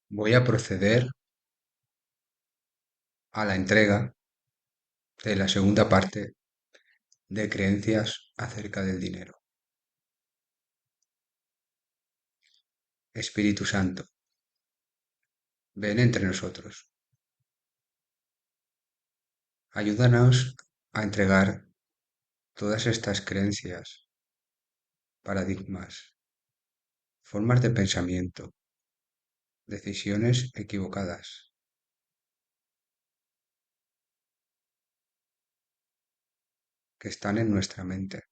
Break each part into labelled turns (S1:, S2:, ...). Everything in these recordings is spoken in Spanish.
S1: Voy a proceder a la entrega de la segunda parte de creencias acerca del dinero. Espíritu Santo, ven entre nosotros. Ayúdanos a entregar todas estas creencias, paradigmas, formas de pensamiento, decisiones equivocadas que están en nuestra mente.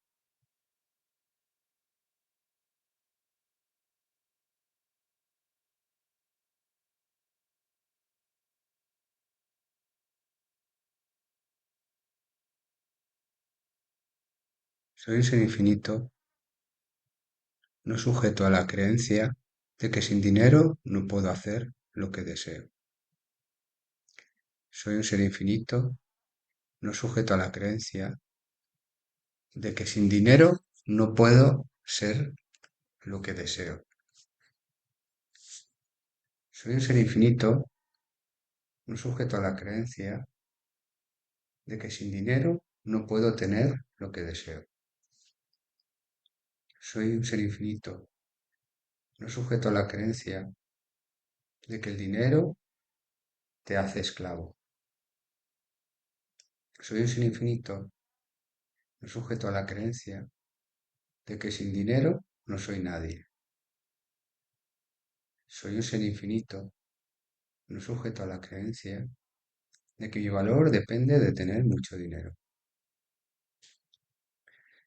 S1: Soy un ser infinito, no sujeto a la creencia de que sin dinero no puedo hacer lo que deseo. Soy un ser infinito, no sujeto a la creencia de que sin dinero no puedo ser lo que deseo. Soy un ser infinito, no sujeto a la creencia de que sin dinero no puedo tener lo que deseo. Soy un ser infinito, no sujeto a la creencia de que el dinero te hace esclavo. Soy un ser infinito, no sujeto a la creencia de que sin dinero no soy nadie. Soy un ser infinito, no sujeto a la creencia de que mi valor depende de tener mucho dinero.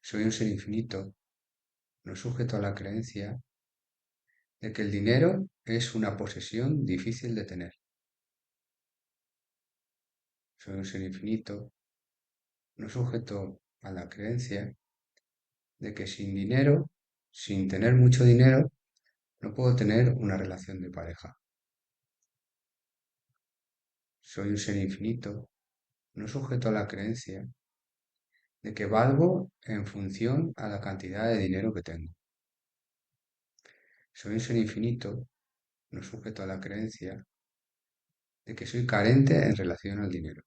S1: Soy un ser infinito, no sujeto a la creencia de que el dinero es una posesión difícil de tener. Soy un ser infinito, no sujeto a la creencia de que sin dinero, sin tener mucho dinero, no puedo tener una relación de pareja. Soy un ser infinito, no sujeto a la creencia de que valgo en función a la cantidad de dinero que tengo. Soy un ser infinito, no sujeto a la creencia de que soy carente en relación al dinero.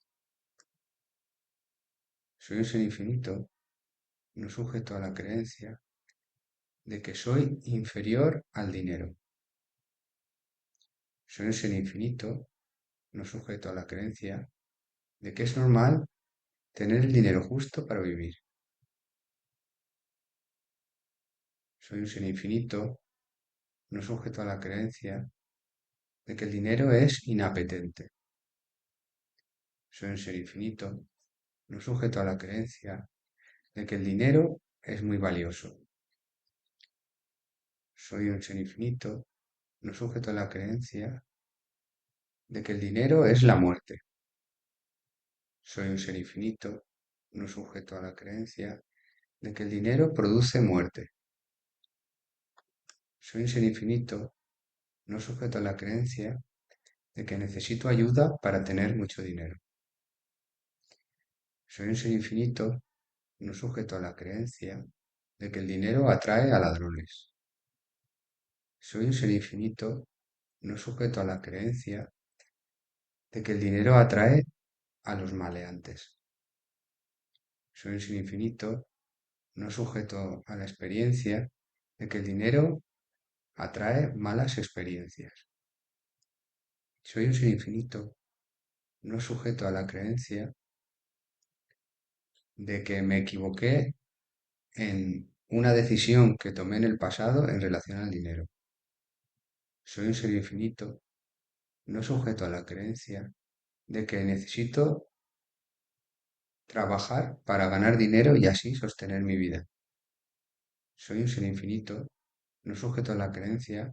S1: Soy un ser infinito, no sujeto a la creencia de que soy inferior al dinero. Soy un ser infinito, no sujeto a la creencia de que es normal tener el dinero justo para vivir. Soy un ser infinito, no sujeto a la creencia de que el dinero es inapetente. Soy un ser infinito, no sujeto a la creencia de que el dinero es muy valioso. Soy un ser infinito, no sujeto a la creencia de que el dinero es la muerte. Soy un ser infinito, no sujeto a la creencia de que el dinero produce muerte. Soy un ser infinito, no sujeto a la creencia de que necesito ayuda para tener mucho dinero. Soy un ser infinito, no sujeto a la creencia de que el dinero atrae a ladrones. Soy un ser infinito, no sujeto a la creencia de que el dinero atrae a los maleantes. Soy un ser infinito, no sujeto a la experiencia de que el dinero atrae malas experiencias. Soy un ser infinito, no sujeto a la creencia de que me equivoqué en una decisión que tomé en el pasado en relación al dinero. Soy un ser infinito, no sujeto a la creencia de que necesito trabajar para ganar dinero y así sostener mi vida. Soy un ser infinito, no sujeto a la creencia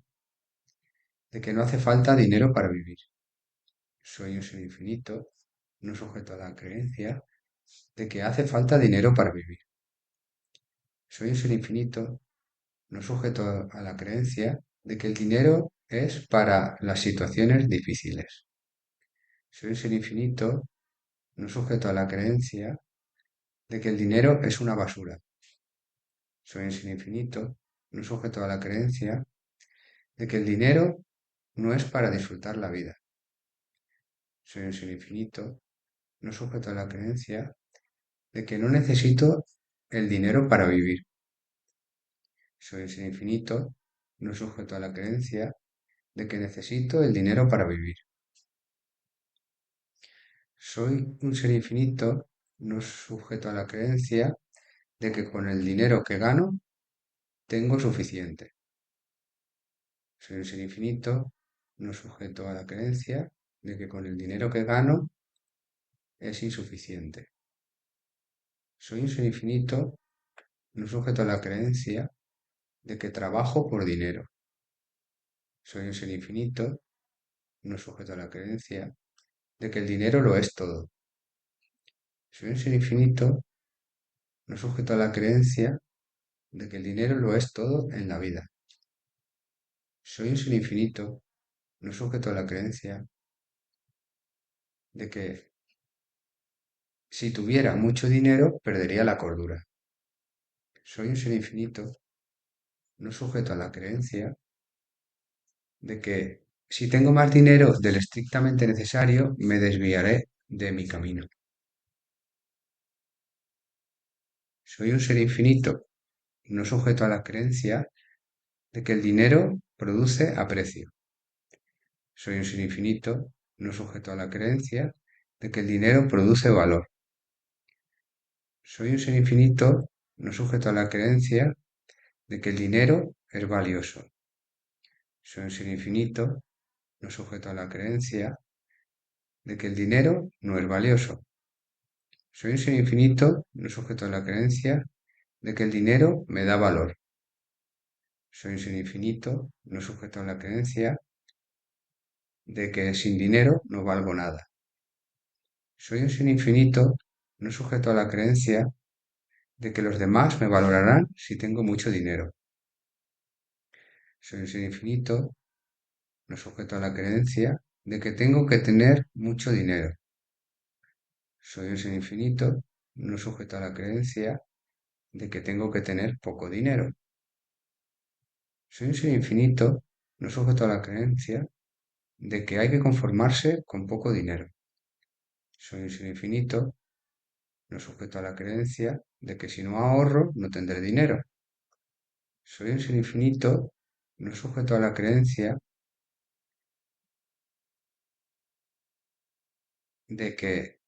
S1: de que no hace falta dinero para vivir. Soy un ser infinito, no sujeto a la creencia de que hace falta dinero para vivir. Soy un ser infinito, no sujeto a la creencia de que el dinero es para las situaciones difíciles. Soy un ser infinito, no sujeto a la creencia de que el dinero es una basura. Soy un ser infinito, no sujeto a la creencia de que el dinero no es para disfrutar la vida. Soy un ser infinito, no sujeto a la creencia de que no necesito el dinero para vivir. Soy un ser infinito, no sujeto a la creencia de que necesito el dinero para vivir. Soy un ser infinito, no sujeto a la creencia de que con el dinero que gano tengo suficiente. Soy un ser infinito, no sujeto a la creencia de que con el dinero que gano es insuficiente. Soy un ser infinito, no sujeto a la creencia de que trabajo por dinero. Soy un ser infinito, no sujeto a la creencia de que el dinero lo es todo. Soy un ser infinito, no sujeto a la creencia de que el dinero lo es todo en la vida. Soy un ser infinito, no sujeto a la creencia de que si tuviera mucho dinero perdería la cordura. Soy un ser infinito, no sujeto a la creencia de que si tengo más dinero del estrictamente necesario me desviaré de mi camino. Soy un ser infinito, no sujeto a la creencia de que el dinero produce aprecio. Soy un ser infinito, no sujeto a la creencia de que el dinero produce valor. Soy un ser infinito, no sujeto a la creencia de que el dinero es valioso. Soy un ser infinito, no sujeto a la creencia de que el dinero no es valioso. Soy un ser infinito, no sujeto a la creencia de que el dinero me da valor. Soy un ser infinito, no sujeto a la creencia de que sin dinero no valgo nada. Soy un ser infinito, no sujeto a la creencia de que los demás me valorarán si tengo mucho dinero. Soy un ser infinito, no sujeto a la creencia de que tengo que tener mucho dinero. Soy un ser infinito, no sujeto a la creencia de que tengo que tener poco dinero. Soy un ser infinito, no sujeto a la creencia de que hay que conformarse con poco dinero. Soy un ser infinito, no sujeto a la creencia de que si no ahorro no tendré dinero. Soy un ser infinito, no sujeto a la creencia de que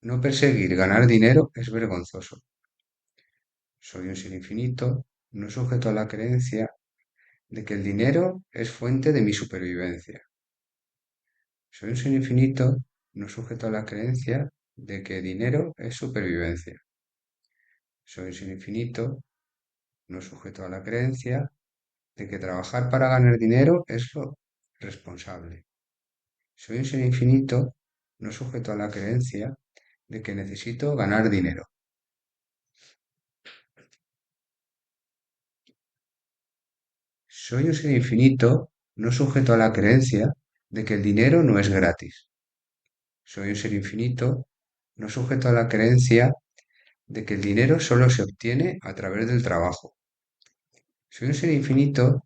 S1: no perseguir ganar dinero es vergonzoso. Soy un ser infinito, no sujeto a la creencia de que el dinero es fuente de mi supervivencia. Soy un ser infinito, no sujeto a la creencia de que dinero es supervivencia. Soy un ser infinito, no sujeto a la creencia de que trabajar para ganar dinero es lo responsable. Soy un ser infinito, no sujeto a la creencia de que necesito ganar dinero. Soy un ser infinito, no sujeto a la creencia de que el dinero no es gratis. Soy un ser infinito, no sujeto a la creencia de que el dinero solo se obtiene a través del trabajo. Soy un ser infinito,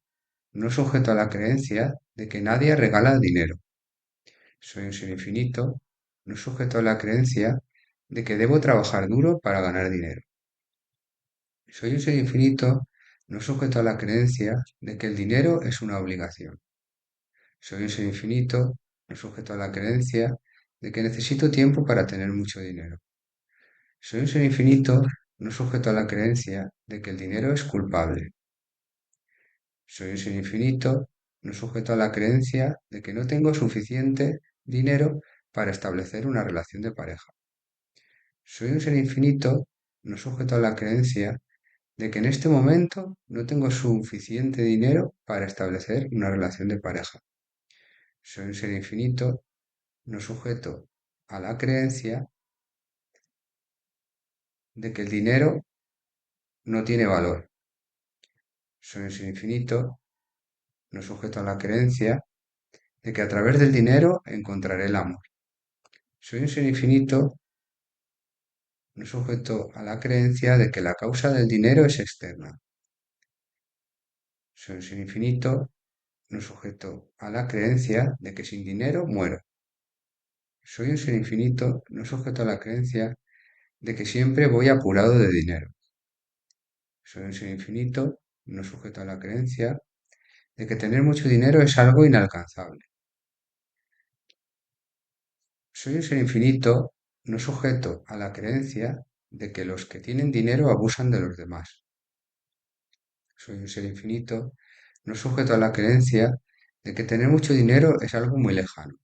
S1: no sujeto a la creencia de que nadie regala el dinero. Soy un ser infinito, no sujeto a la creencia de que debo trabajar duro para ganar dinero. Soy un ser infinito, no sujeto a la creencia de que el dinero es una obligación. Soy un ser infinito, no sujeto a la creencia de que necesito tiempo para tener mucho dinero. Soy un ser infinito, no sujeto a la creencia de que el dinero es culpable. Soy un ser infinito, no sujeto a la creencia de que no tengo suficiente dinero para establecer una relación de pareja. Soy un ser infinito, no sujeto a la creencia de que en este momento no tengo suficiente dinero para establecer una relación de pareja. Soy un ser infinito, no sujeto a la creencia de que el dinero no tiene valor. Soy un ser infinito, no sujeto a la creencia de que a través del dinero encontraré el amor. Soy un ser infinito, no sujeto a la creencia de que la causa del dinero es externa. Soy un ser infinito, no sujeto a la creencia de que sin dinero muero. Soy un ser infinito, no sujeto a la creencia de que siempre voy apurado de dinero. Soy un ser infinito, no sujeto a la creencia de que tener mucho dinero es algo inalcanzable. Soy un ser infinito, no sujeto a la creencia de que los que tienen dinero abusan de los demás. Soy un ser infinito, no sujeto a la creencia de que tener mucho dinero es algo muy lejano.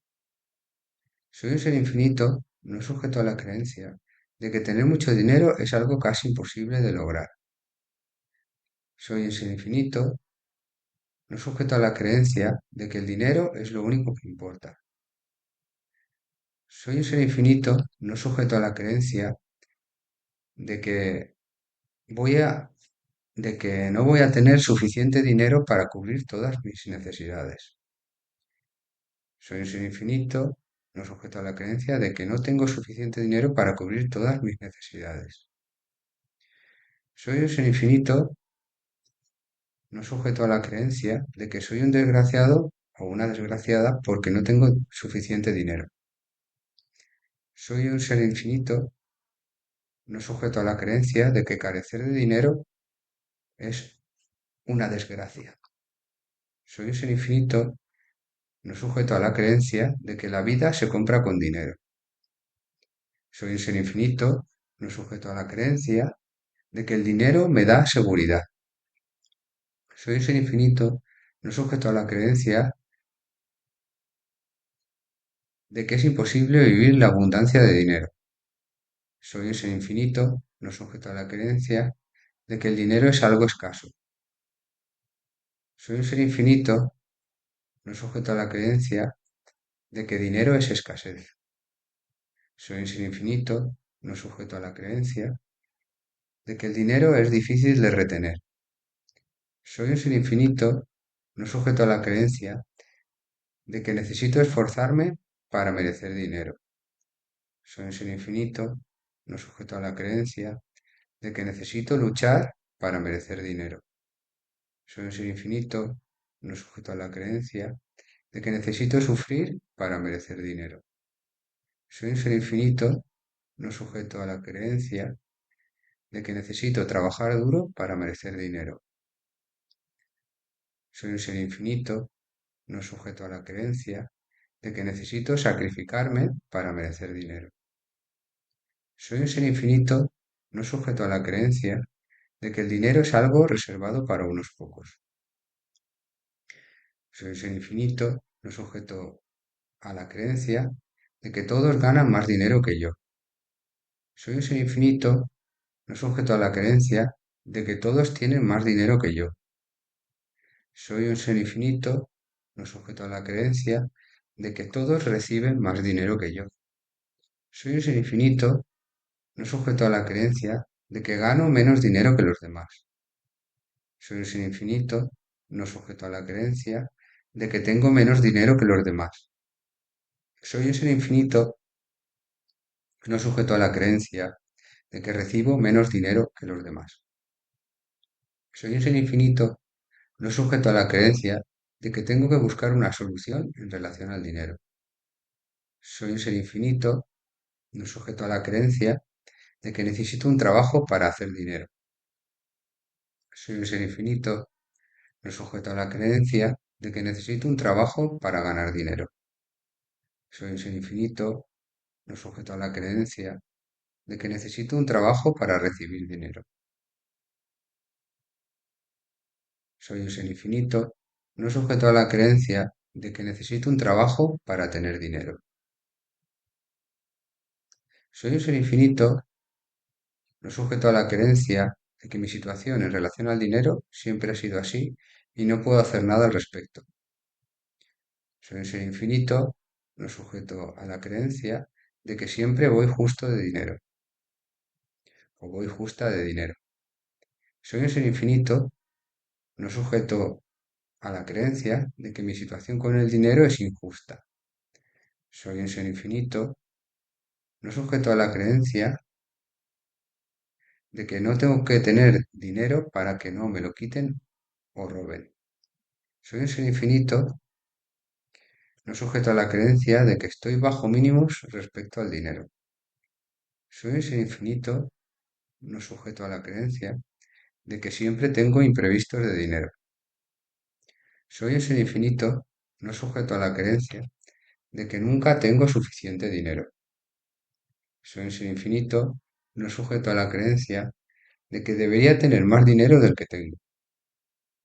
S1: Soy un ser infinito, no sujeto a la creencia de que tener mucho dinero es algo casi imposible de lograr. Soy un ser infinito, no sujeto a la creencia de que el dinero es lo único que importa. Soy un ser infinito, no sujeto a la creencia de que voy a, de que no voy a tener suficiente dinero para cubrir todas mis necesidades. Soy un ser infinito, no sujeto a la creencia de que no tengo suficiente dinero para cubrir todas mis necesidades. Soy un ser infinito, no sujeto a la creencia de que soy un desgraciado o una desgraciada porque no tengo suficiente dinero. Soy un ser infinito, no sujeto a la creencia de que carecer de dinero es una desgracia. Soy un ser infinito, no sujeto a la creencia de que la vida se compra con dinero. Soy un ser infinito, no sujeto a la creencia de que el dinero me da seguridad. Soy un ser infinito, no sujeto a la creencia de que es imposible vivir la abundancia de dinero. Soy un ser infinito, no sujeto a la creencia de que el dinero es algo escaso. Soy un ser infinito, no sujeto a la creencia de que dinero es escasez. Soy un ser infinito, no sujeto a la creencia de que el dinero es difícil de retener. Soy un ser infinito, no sujeto a la creencia de que necesito esforzarme para merecer dinero. Soy un ser infinito, no sujeto a la creencia de que necesito luchar para merecer dinero. Soy un ser infinito, no sujeto a la creencia de que necesito sufrir para merecer dinero. Soy un ser infinito, no sujeto a la creencia de que necesito trabajar duro para merecer dinero. Soy un ser infinito, no sujeto a la creencia de que necesito sacrificarme para merecer dinero. Soy un ser infinito, no sujeto a la creencia de que el dinero es algo reservado para unos pocos. Soy un ser infinito, no sujeto a la creencia de que todos ganan más dinero que yo. Soy un ser infinito, no sujeto a la creencia de que todos tienen más dinero que yo. Soy un ser infinito, no sujeto a la creencia de que todos reciben más dinero que yo. Soy un ser infinito, no sujeto a la creencia de que gano menos dinero que los demás. Soy un ser infinito, no sujeto a la creencia de que tengo menos dinero que los demás. Soy un ser infinito, no sujeto a la creencia de que recibo menos dinero que los demás. Soy un ser infinito, no sujeto a la creencia de que tengo que buscar una solución en relación al dinero. Soy un ser infinito, no sujeto a la creencia de que necesito un trabajo para hacer dinero. Soy un ser infinito, no sujeto a la creencia de que necesito un trabajo para ganar dinero. Soy un ser infinito, no sujeto a la creencia de que necesito un trabajo para recibir dinero. Soy un ser infinito, no sujeto a la creencia de que necesito un trabajo para tener dinero. Soy un ser infinito, no sujeto a la creencia de que mi situación en relación al dinero siempre ha sido así y no puedo hacer nada al respecto. Soy un ser infinito, no sujeto a la creencia de que siempre voy justo de dinero o voy justa de dinero. Soy un ser infinito, no sujeto a la creencia de que mi situación con el dinero es injusta. Soy un ser infinito, no sujeto a la creencia de que no tengo que tener dinero para que no me lo quiten o roben. Soy un ser infinito, no sujeto a la creencia de que estoy bajo mínimos respecto al dinero. Soy un ser infinito, no sujeto a la creencia de que siempre tengo imprevistos de dinero. Soy un ser infinito, no sujeto a la creencia de que nunca tengo suficiente dinero. Soy un ser infinito, no sujeto a la creencia de que debería tener más dinero del que tengo.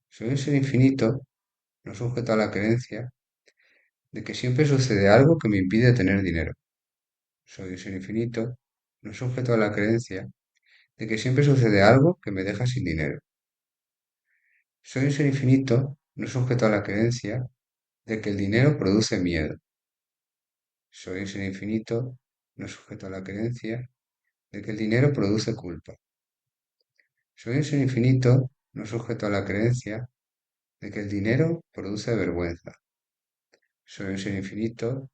S1: Soy un ser infinito, no sujeto a la creencia de que siempre sucede algo que me impide tener dinero. Soy un ser infinito, no sujeto a la creencia de que siempre sucede algo que me deja sin dinero. Soy un ser infinito, no sujeto a la creencia de que el dinero produce miedo. Soy un ser infinito, no sujeto a la creencia de que el dinero produce culpa. Soy un ser infinito, no sujeto a la creencia de que el dinero produce vergüenza. Soy un ser infinito,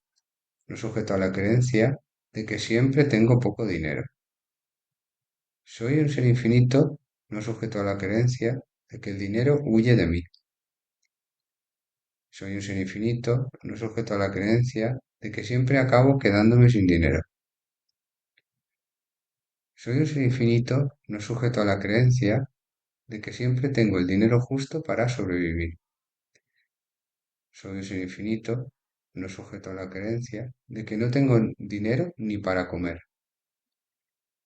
S1: no sujeto a la creencia de que siempre tengo poco dinero. Soy un ser infinito, no sujeto a la creencia de que el dinero huye de mí. Soy un ser infinito, no sujeto a la creencia de que siempre acabo quedándome sin dinero. Soy un ser infinito, no sujeto a la creencia de que siempre tengo el dinero justo para sobrevivir. Soy un ser infinito, no sujeto a la creencia de que no tengo dinero ni para comer.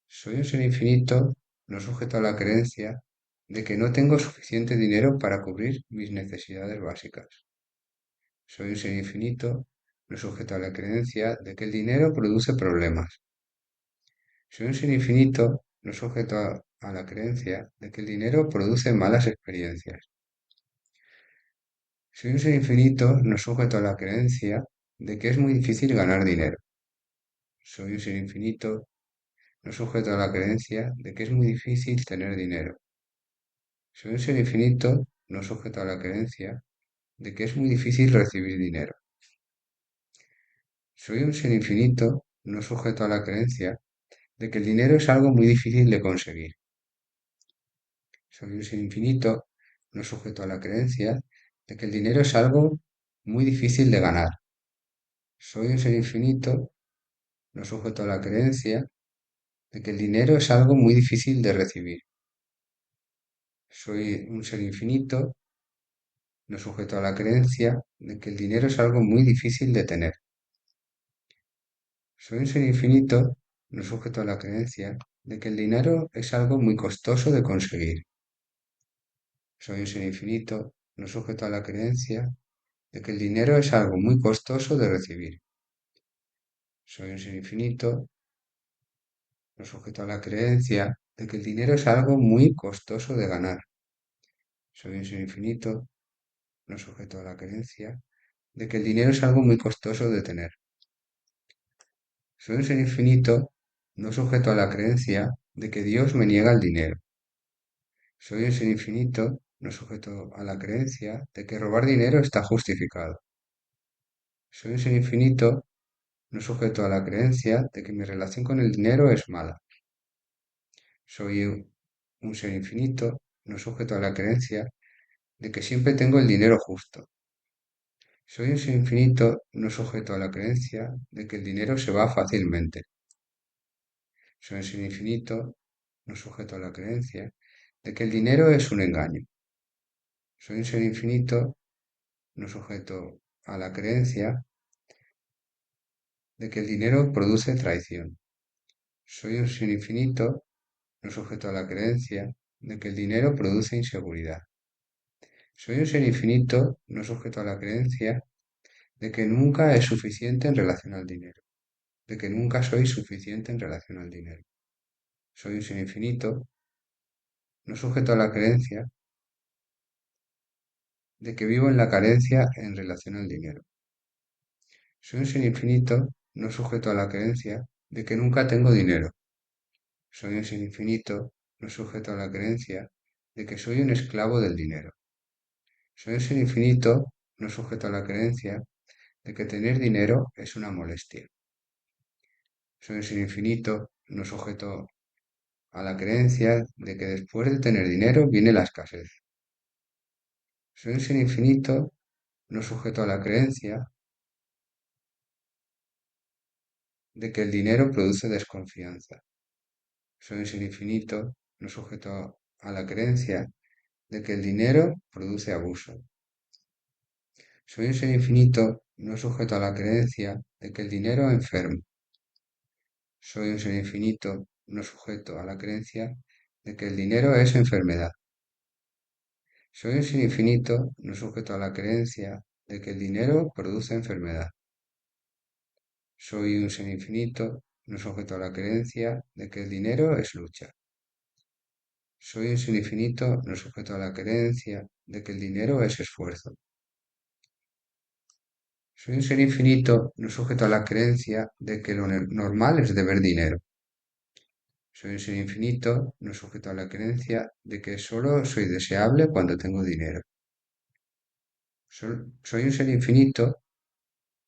S1: Soy un ser infinito, no sujeto a la creencia de que no tengo suficiente dinero para cubrir mis necesidades básicas. Soy un ser infinito, no sujeto a la creencia de que el dinero produce problemas. Soy un ser infinito, no sujeto a la creencia de que el dinero produce malas experiencias. Soy un ser infinito, no sujeto a la creencia de que es muy difícil ganar dinero. Soy un ser infinito, no sujeto a la creencia de que es muy difícil tener dinero. Soy un ser infinito, no sujeto a la creencia de que es muy difícil recibir dinero. Soy un ser infinito, no sujeto a la creencia de que el dinero es algo muy difícil de conseguir. Soy un ser infinito, no sujeto a la creencia de que el dinero es algo muy difícil de ganar. Soy un ser infinito, no sujeto a la creencia de que el dinero es algo muy difícil de recibir. Soy un ser infinito, no sujeto a la creencia de que el dinero es algo muy difícil de tener. Soy un ser infinito, no sujeto a la creencia de que el dinero es algo muy costoso de conseguir. Soy un ser infinito, no sujeto a la creencia de que el dinero es algo muy costoso de recibir. Soy un ser infinito, no sujeto a la creencia de que el dinero es algo muy costoso de ganar. Soy un ser infinito, no sujeto a la creencia de que el dinero es algo muy costoso de tener. Soy un ser infinito, no sujeto a la creencia de que Dios me niega el dinero. Soy un ser infinito, no sujeto a la creencia de que robar dinero está justificado. Soy un ser infinito, no sujeto a la creencia de que mi relación con el dinero es mala. Soy un ser infinito, no sujeto a la creencia de que siempre tengo el dinero justo. Soy un ser infinito, no sujeto a la creencia de que el dinero se va fácilmente. Soy un ser infinito, no sujeto a la creencia de que el dinero es un engaño. Soy un ser infinito, no sujeto a la creencia de que el dinero produce traición. Soy un ser infinito, no sujeto a la creencia de que el dinero produce inseguridad. Soy un ser infinito, no sujeto a la creencia de que nunca es suficiente en relación al dinero, de que nunca soy suficiente en relación al dinero. Soy un ser infinito, no sujeto a la creencia de que vivo en la carencia en relación al dinero. Soy un ser infinito, no sujeto a la creencia de que nunca tengo dinero. Soy un ser infinito, no sujeto a la creencia de que soy un esclavo del dinero. Soy un ser infinito, no sujeto a la creencia de que tener dinero es una molestia. Soy un ser infinito, no sujeto a la creencia de que después de tener dinero viene la escasez. Soy un ser infinito, no sujeto a la creencia de que el dinero produce desconfianza. Soy un ser infinito, no sujeto a la creencia de que el dinero produce abuso. Soy un ser infinito, no sujeto a la creencia de que el dinero enferma. Soy un ser infinito, no sujeto a la creencia de que el dinero es enfermedad. Soy un ser infinito, no sujeto a la creencia de que el dinero produce enfermedad. Soy un ser infinito, no sujeto a la creencia de que el dinero es lucha. Soy un ser infinito, no sujeto a la creencia de que el dinero es esfuerzo. Soy un ser infinito, no sujeto a la creencia de que lo normal es deber dinero. Soy un ser infinito, no sujeto a la creencia de que solo soy deseable cuando tengo dinero. Soy un ser infinito,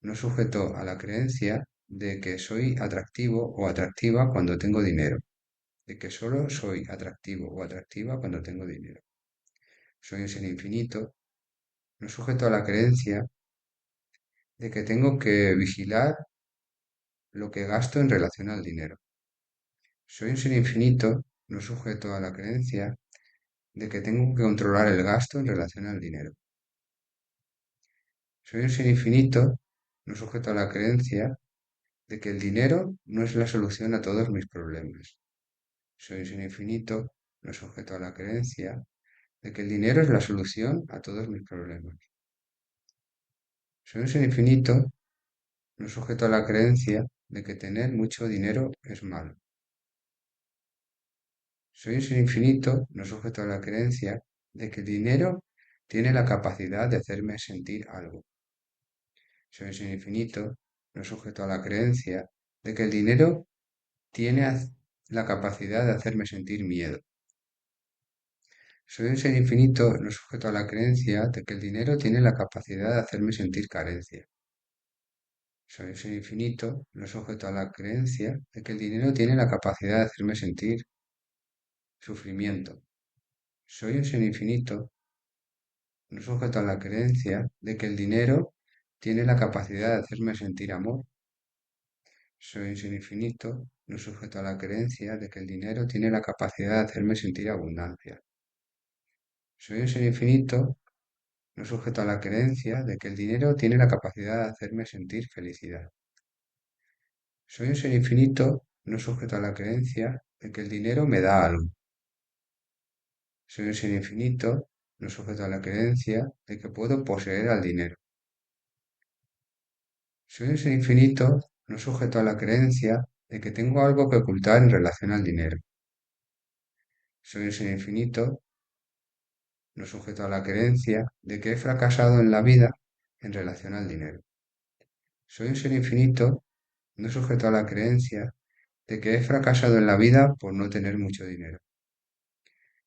S1: no sujeto a la creencia de que soy atractivo o atractiva cuando tengo dinero, de que solo soy atractivo o atractiva cuando tengo dinero. Soy un ser infinito, no sujeto a la creencia de que tengo que vigilar lo que gasto en relación al dinero. Soy un ser infinito, no sujeto a la creencia de que tengo que controlar el gasto en relación al dinero. Soy un ser infinito, no sujeto a la creencia de que el dinero no es la solución a todos mis problemas. Soy un ser infinito, no sujeto a la creencia de que el dinero es la solución a todos mis problemas. Soy un ser infinito, no sujeto a la creencia de que tener mucho dinero es malo. Soy un ser infinito, no sujeto a la creencia de que el dinero tiene la capacidad de hacerme sentir algo. Soy un ser infinito, no sujeto a la creencia de que el dinero tiene la capacidad de hacerme sentir miedo. Soy un ser infinito, no sujeto a la creencia de que el dinero tiene la capacidad de hacerme sentir carencia. Soy un ser infinito, no sujeto a la creencia de que el dinero tiene la capacidad de hacerme sentir sufrimiento. Soy un ser infinito, no sujeto a la creencia de que el dinero tiene la capacidad de hacerme sentir amor. Soy un ser infinito, no sujeto a la creencia de que el dinero tiene la capacidad de hacerme sentir abundancia. Soy un ser infinito, no sujeto a la creencia de que el dinero tiene la capacidad de hacerme sentir felicidad. Soy un ser infinito, no sujeto a la creencia de que el dinero me da algo. Soy un ser infinito, no sujeto a la creencia de que puedo poseer al dinero. Soy un ser infinito, no sujeto a la creencia de que tengo algo que ocultar en relación al dinero. Soy un ser infinito, no sujeto a la creencia de que he fracasado en la vida en relación al dinero. Soy un ser infinito, no sujeto a la creencia de que he fracasado en la vida por no tener mucho dinero.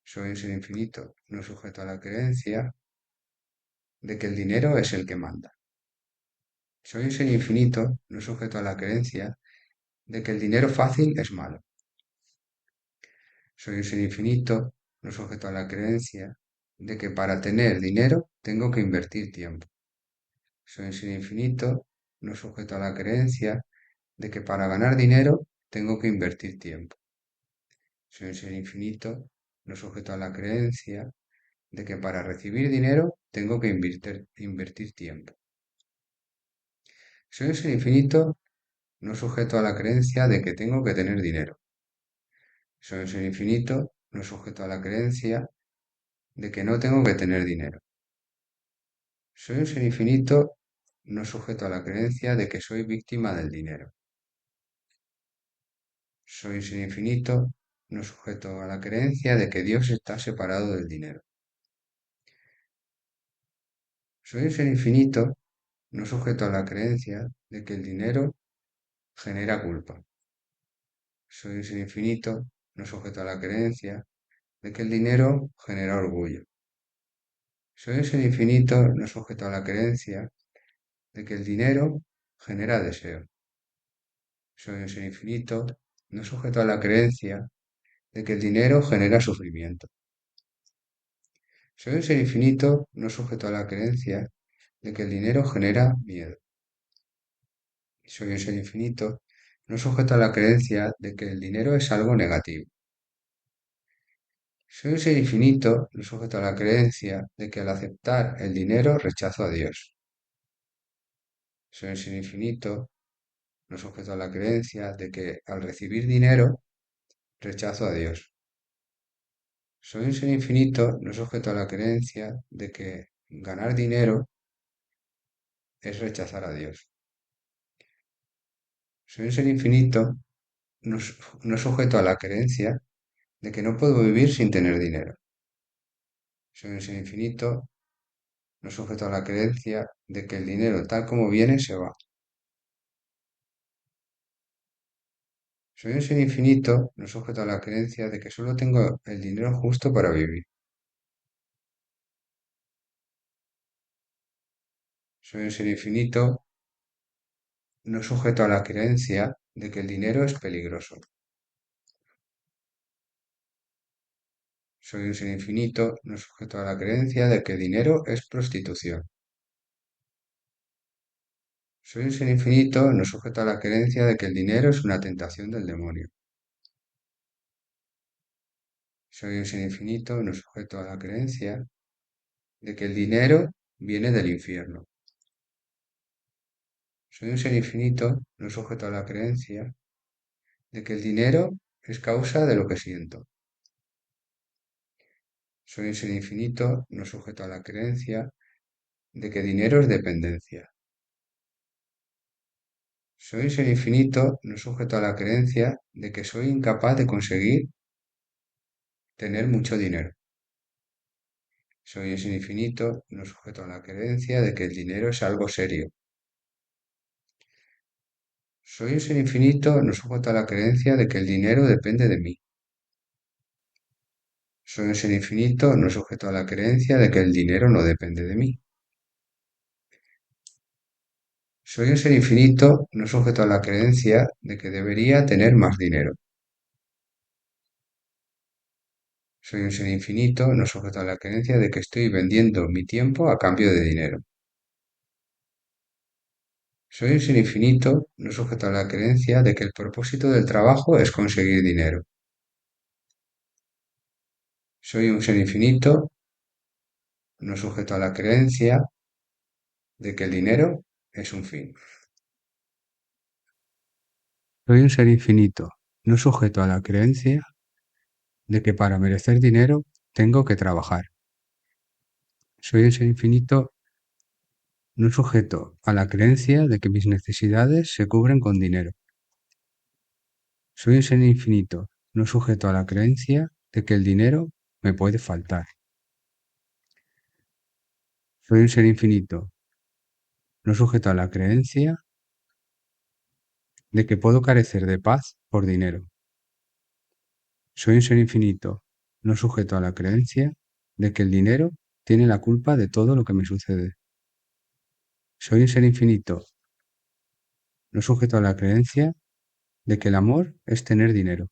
S1: Soy un ser infinito, no sujeto a la creencia de que el dinero es el que manda. Soy un ser infinito, no sujeto a la creencia de que el dinero fácil es malo. Soy un ser infinito, no sujeto a la creencia de que para tener dinero tengo que invertir tiempo. Soy un ser infinito, no sujeto a la creencia de que para ganar dinero tengo que invertir tiempo. Soy un ser infinito, no sujeto a la creencia de que para recibir dinero tengo que invertir tiempo. Soy un ser infinito, no sujeto a la creencia de que tengo que tener dinero. Soy un ser infinito, no sujeto a la creencia de que no tengo que tener dinero. Soy un ser infinito, no sujeto a la creencia de que soy víctima del dinero. Soy un ser infinito, no sujeto a la creencia de que Dios está separado del dinero. Soy un ser infinito, no sujeto a la creencia de que el dinero genera culpa. Soy un ser infinito, no sujeto a la creencia de que el dinero genera orgullo. Soy un ser infinito, no sujeto a la creencia de que el dinero genera deseo. Soy un ser infinito, no sujeto a la creencia de que el dinero genera sufrimiento. Soy un ser infinito, no sujeto a la creencia de que el dinero genera miedo. Soy un ser infinito, no sujeto a la creencia de que el dinero es algo negativo. Soy un ser infinito, no sujeto a la creencia de que al aceptar el dinero rechazo a Dios. Soy un ser infinito, no sujeto a la creencia de que al recibir dinero rechazo a Dios. Soy un ser infinito, no sujeto a la creencia de que ganar dinero es rechazar a Dios. Soy un ser infinito, no sujeto a la creencia de que no puedo vivir sin tener dinero. Soy un ser infinito, no sujeto a la creencia de que el dinero tal como viene se va. Soy un ser infinito, no sujeto a la creencia de que solo tengo el dinero justo para vivir. Soy un ser infinito, no sujeto a la creencia de que el dinero es peligroso. Soy un ser infinito, no sujeto a la creencia de que el dinero es prostitución. Soy un ser infinito, no sujeto a la creencia de que el dinero es una tentación del demonio. Soy un ser infinito, no sujeto a la creencia de que el dinero viene del infierno. Soy un ser infinito, no sujeto a la creencia de que el dinero es causa de lo que siento. Soy un ser infinito, no sujeto a la creencia de que dinero es dependencia. Soy un ser infinito, no sujeto a la creencia de que soy incapaz de conseguir tener mucho dinero. Soy un ser infinito, no sujeto a la creencia de que el dinero es algo serio. Soy un ser infinito, no sujeto a la creencia de que el dinero depende de mí. Soy un ser infinito, no sujeto a la creencia de que el dinero no depende de mí. Soy un ser infinito, no sujeto a la creencia de que debería tener más dinero. Soy un ser infinito, no sujeto a la creencia de que estoy vendiendo mi tiempo a cambio de dinero. Soy un ser infinito, no sujeto a la creencia de que el propósito del trabajo es conseguir dinero. Soy un ser infinito, no sujeto a la creencia de que el dinero es un fin. Soy un ser infinito, no sujeto a la creencia de que para merecer dinero tengo que trabajar. Soy un ser infinito, no sujeto a la creencia de que mis necesidades se cubren con dinero. Soy un ser infinito, no sujeto a la creencia de que el dinero me puede faltar. Soy un ser infinito, no sujeto a la creencia de que puedo carecer de paz por dinero. Soy un ser infinito, no sujeto a la creencia de que el dinero tiene la culpa de todo lo que me sucede. Soy un ser infinito, no sujeto a la creencia de que el amor es tener dinero.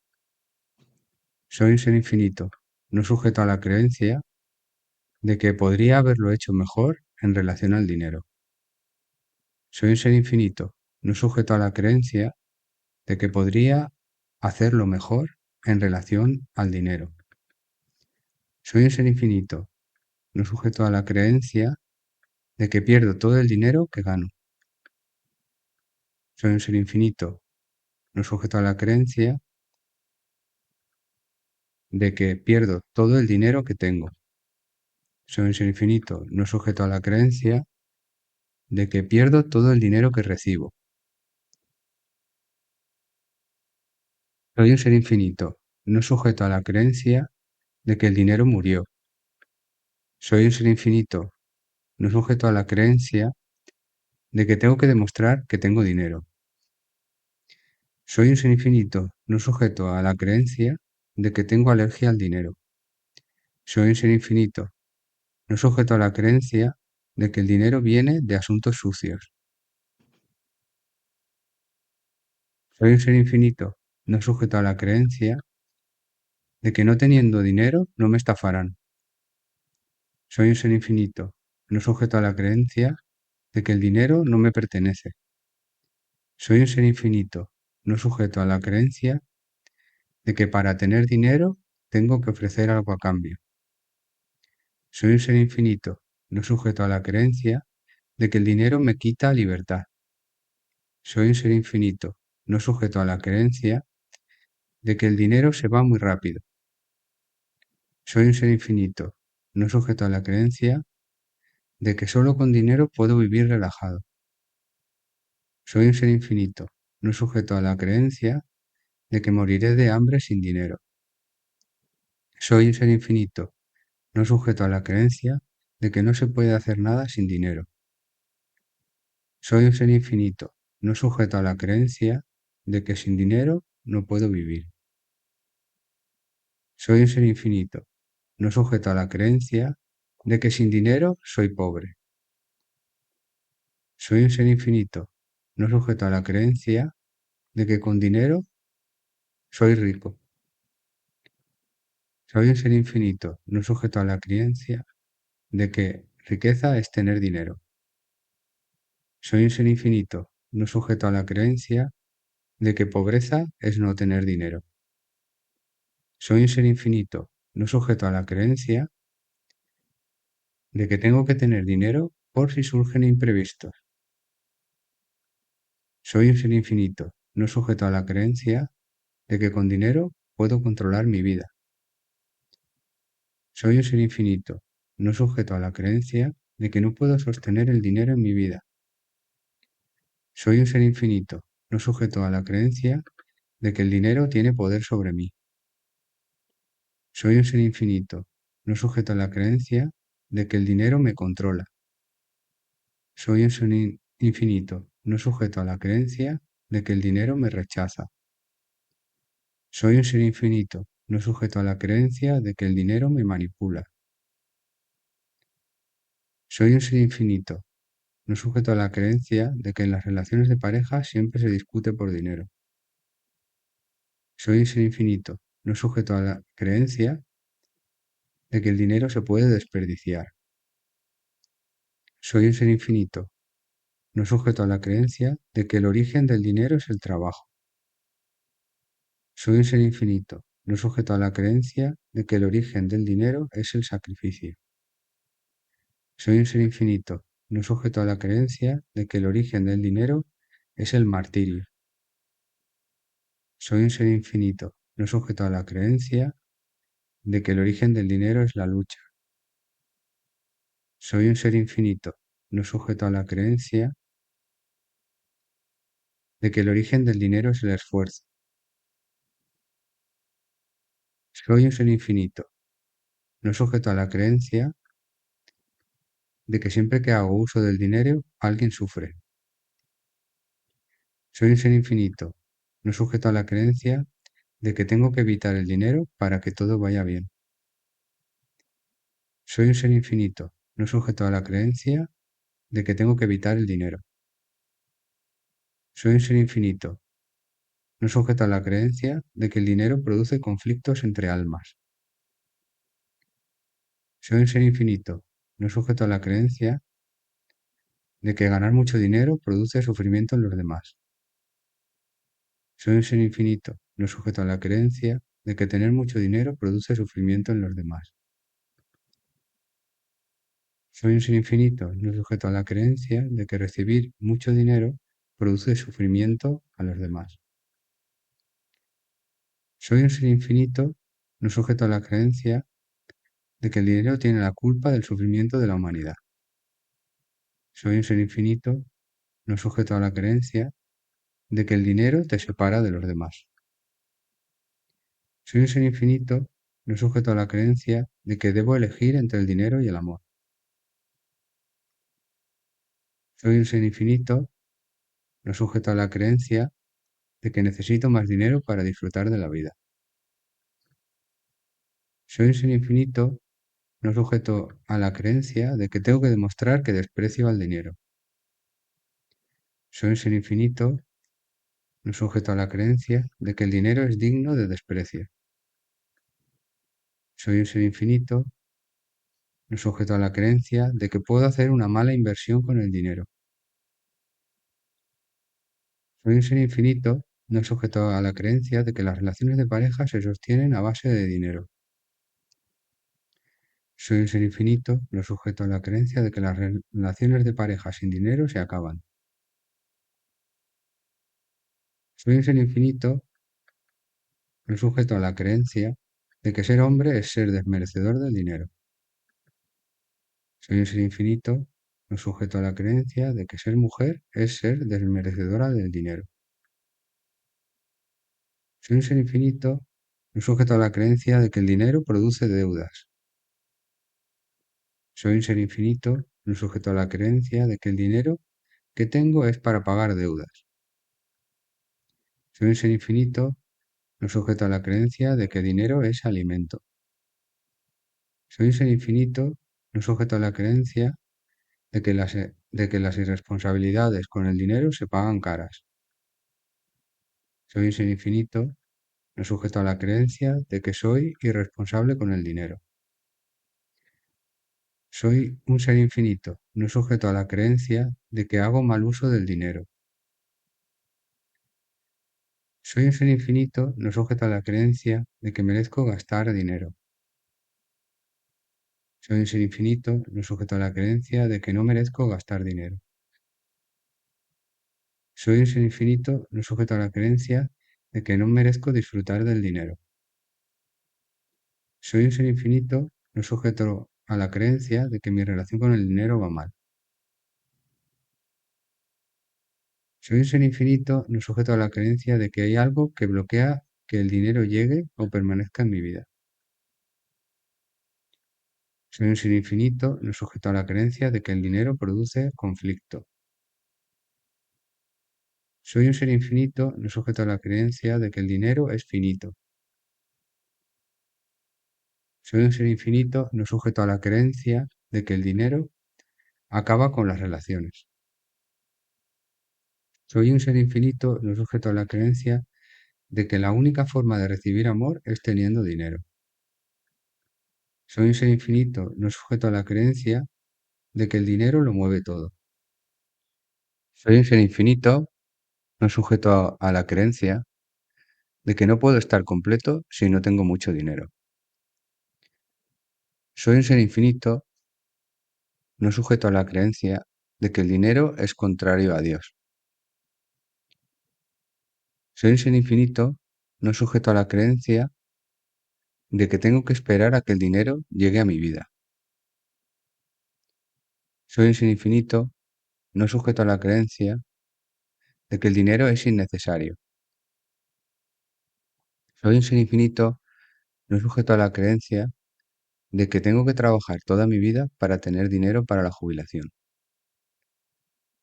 S1: Soy un ser infinito, no sujeto a la creencia de que podría haberlo hecho mejor en relación al dinero. Soy un ser infinito, no sujeto a la creencia de que podría hacerlo mejor en relación al dinero. Soy un ser infinito, no sujeto a la creencia de que pierdo todo el dinero que gano. Soy un ser infinito, no sujeto a la creencia de que pierdo todo el dinero que tengo. Soy un ser infinito, no sujeto a la creencia de que pierdo todo el dinero que recibo. Soy un ser infinito, no sujeto a la creencia de que el dinero murió. Soy un ser infinito, no sujeto a la creencia de que tengo que demostrar que tengo dinero. Soy un ser infinito, no sujeto a la creencia de que tengo alergia al dinero. Soy un ser infinito, no sujeto a la creencia de que el dinero viene de asuntos sucios. Soy un ser infinito, no sujeto a la creencia de que no teniendo dinero no me estafarán. Soy un ser infinito, no sujeto a la creencia de que el dinero no me pertenece. Soy un ser infinito, no sujeto a la creencia de que para tener dinero tengo que ofrecer algo a cambio. Soy un ser infinito, no sujeto a la creencia de que el dinero me quita libertad. Soy un ser infinito, no sujeto a la creencia de que el dinero se va muy rápido. Soy un ser infinito, no sujeto a la creencia de que solo con dinero puedo vivir relajado. Soy un ser infinito, no sujeto a la creencia de que moriré de hambre sin dinero. Soy un ser infinito, no sujeto a la creencia de que no se puede hacer nada sin dinero. Soy un ser infinito, no sujeto a la creencia de que sin dinero no puedo vivir. Soy un ser infinito, no sujeto a la creencia de que sin dinero soy pobre. Soy un ser infinito, no sujeto a la creencia de que con dinero soy rico. Soy un ser infinito, no sujeto a la creencia de que riqueza es tener dinero. Soy un ser infinito, no sujeto a la creencia de que pobreza es no tener dinero. Soy un ser infinito, no sujeto a la creencia de que tengo que tener dinero por si surgen imprevistos. Soy un ser infinito, no sujeto a la creencia de que con dinero puedo controlar mi vida. Soy un ser infinito, no sujeto a la creencia de que no puedo sostener el dinero en mi vida. Soy un ser infinito, no sujeto a la creencia de que el dinero tiene poder sobre mí. Soy un ser infinito, no sujeto a la creencia de que el dinero me controla. Soy un ser infinito, no sujeto a la creencia de que el dinero me rechaza. Soy un ser infinito, no sujeto a la creencia de que el dinero me manipula. Soy un ser infinito, no sujeto a la creencia de que en las relaciones de pareja siempre se discute por dinero. Soy un ser infinito, no sujeto a la creencia de que el dinero se puede desperdiciar. Soy un ser infinito, no sujeto a la creencia de que el origen del dinero es el trabajo. Soy un ser infinito, no sujeto a la creencia de que el origen del dinero es el sacrificio. Soy un ser infinito, no sujeto a la creencia de que el origen del dinero es el martirio. Soy un ser infinito, no sujeto a la creencia de que el origen del dinero es la lucha. Soy un ser infinito, no sujeto a la creencia de que el origen del dinero es el esfuerzo. Soy un ser infinito, no sujeto a la creencia de que siempre que hago uso del dinero, alguien sufre. Soy un ser infinito, no sujeto a la creencia de que tengo que evitar el dinero para que todo vaya bien. Soy un ser infinito, no sujeto a la creencia de que tengo que evitar el dinero. Soy un ser infinito, no sujeto a la creencia de que el dinero produce conflictos entre almas. Soy un ser infinito, no sujeto a la creencia de que ganar mucho dinero produce sufrimiento en los demás. Soy un ser infinito, no sujeto a la creencia de que tener mucho dinero produce sufrimiento en los demás. Soy un ser infinito, no sujeto a la creencia de que recibir mucho dinero produce sufrimiento a los demás. Soy un ser infinito, no sujeto a la creencia de que el dinero tiene la culpa del sufrimiento de la humanidad. Soy un ser infinito, no sujeto a la creencia de que el dinero te separa de los demás. Soy un ser infinito, no sujeto a la creencia de que debo elegir entre el dinero y el amor. Soy un ser infinito, no sujeto a la creencia de que necesito más dinero para disfrutar de la vida. Soy un ser infinito, no sujeto a la creencia de que tengo que demostrar que desprecio al dinero. Soy un ser infinito, no sujeto a la creencia de que el dinero es digno de desprecio. Soy un ser infinito, no sujeto a la creencia de que puedo hacer una mala inversión con el dinero. Soy un ser infinito, no sujeto a la creencia de que las relaciones de pareja se sostienen a base de dinero. Soy un ser infinito, no sujeto a la creencia de que las relaciones de pareja sin dinero se acaban. Soy un ser infinito, no sujeto a la creencia de que ser hombre es ser desmerecedor del dinero. Soy un ser infinito, no sujeto a la creencia de que ser mujer es ser desmerecedora del dinero. Soy un ser infinito, no sujeto a la creencia de que el dinero produce deudas. Soy un ser infinito, no sujeto a la creencia de que el dinero que tengo es para pagar deudas. Soy un ser infinito, no sujeto a la creencia de que dinero es alimento. Soy un ser infinito, no sujeto a la creencia de que las irresponsabilidades con el dinero se pagan caras. Soy un ser infinito, no sujeto a la creencia de que soy irresponsable con el dinero. Soy un ser infinito, no sujeto a la creencia de que hago mal uso del dinero. Soy un ser infinito, no sujeto a la creencia de que merezco gastar dinero. Soy un ser infinito, no sujeto a la creencia de que no merezco gastar dinero. Soy un ser infinito, no sujeto a la creencia de que no merezco disfrutar del dinero. Soy un ser infinito, no sujeto a la creencia de que mi relación con el dinero va mal. Soy un ser infinito, no sujeto a la creencia de que hay algo que bloquea que el dinero llegue o permanezca en mi vida. Soy un ser infinito, no sujeto a la creencia de que el dinero produce conflicto. Soy un ser infinito, no sujeto a la creencia de que el dinero es finito. Soy un ser infinito, no sujeto a la creencia de que el dinero acaba con las relaciones. Soy un ser infinito, no sujeto a la creencia de que la única forma de recibir amor es teniendo dinero. Soy un ser infinito, no sujeto a la creencia de que el dinero lo mueve todo. Soy un ser infinito, no sujeto a la creencia de que no puedo estar completo si no tengo mucho dinero. Soy un ser infinito, no sujeto a la creencia de que el dinero es contrario a Dios. Soy un ser infinito, no sujeto a la creencia de que tengo que esperar a que el dinero llegue a mi vida. Soy un ser infinito, no sujeto a la creencia de que el dinero es innecesario. Soy un ser infinito, no sujeto a la creencia de que tengo que trabajar toda mi vida para tener dinero para la jubilación.